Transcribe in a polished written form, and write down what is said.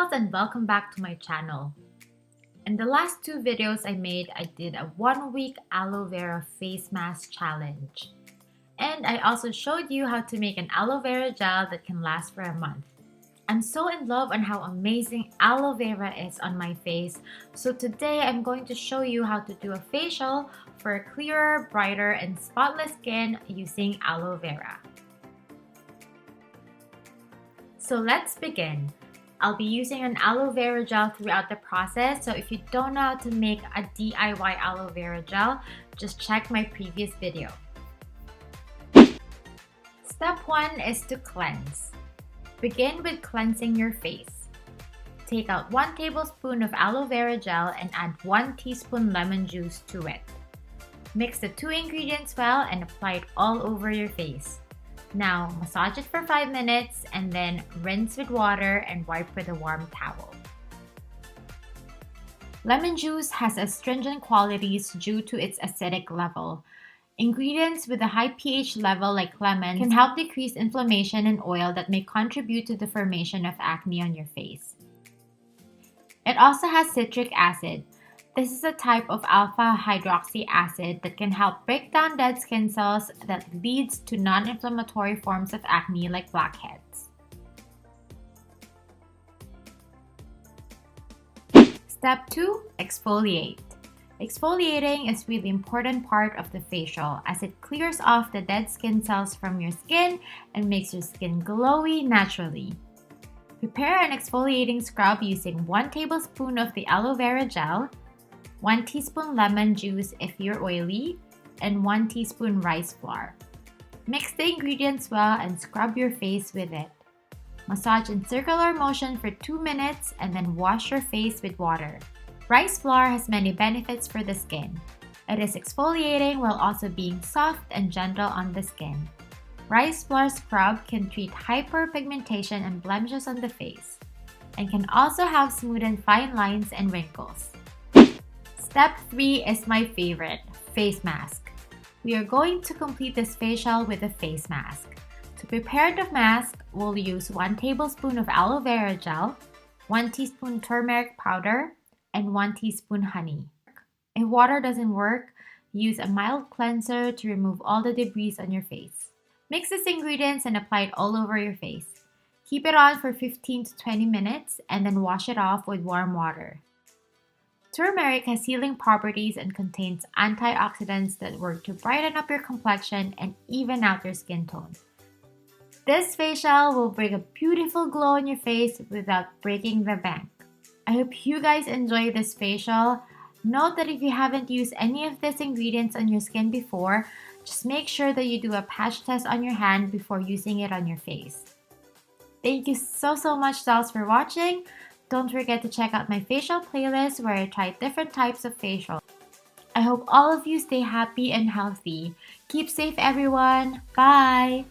dolls, and welcome back to my channel. In the last two videos I made, I did a 1-week aloe vera face mask challenge. And I also showed you how to make an aloe vera gel that can last for a month. I'm so in love on how amazing aloe vera is on my face, so today I'm going to show you how to do a facial for a clearer, brighter, and spotless skin using aloe vera. So let's begin. I'll be using an aloe vera gel throughout the process, so if you don't know how to make a DIY aloe vera gel, just check my previous video. Step 1 is to cleanse. Begin with cleansing your face. Take out 1 tablespoon of aloe vera gel and add 1 teaspoon lemon juice to it. Mix the 2 ingredients well and apply it all over your face. Now, massage it for 5 minutes and then rinse with water and wipe with a warm towel. Lemon juice has astringent qualities due to its acidic level. Ingredients with a high pH level like lemon can help decrease inflammation and oil that may contribute to the formation of acne on your face. It also has citric acid. This is a type of alpha hydroxy acid that can help break down dead skin cells that leads to non-inflammatory forms of acne like blackheads. Step 2. Exfoliate. Exfoliating is really important part of the facial as it clears off the dead skin cells from your skin and makes your skin glowy naturally. Prepare an exfoliating scrub using 1 tablespoon of the aloe vera gel, 1 teaspoon lemon juice if you're oily, and 1 teaspoon rice flour. Mix the ingredients well and scrub your face with it. Massage in circular motion for 2 minutes and then wash your face with water. Rice flour has many benefits for the skin. It is exfoliating while also being soft and gentle on the skin. Rice flour scrub can treat hyperpigmentation and blemishes on the face, and can also help smoothen fine lines and wrinkles. Step 3 is my favorite, face mask. We are going to complete this facial with a face mask. To prepare the mask, we'll use 1 tablespoon of aloe vera gel, 1 teaspoon turmeric powder, and 1 teaspoon honey. If water doesn't work, use a mild cleanser to remove all the debris on your face. Mix these ingredients and apply it all over your face. Keep it on for 15 to 20 minutes and then wash it off with warm water. Turmeric has healing properties and contains antioxidants that work to brighten up your complexion and even out your skin tone. This facial will bring a beautiful glow on your face without breaking the bank. I hope you guys enjoy this facial. Note that if you haven't used any of these ingredients on your skin before, just make sure that you do a patch test on your hand before using it on your face. Thank you so much, dolls, for watching. Don't forget to check out my facial playlist where I try different types of facial. I hope all of you stay happy and healthy. Keep safe, everyone. Bye!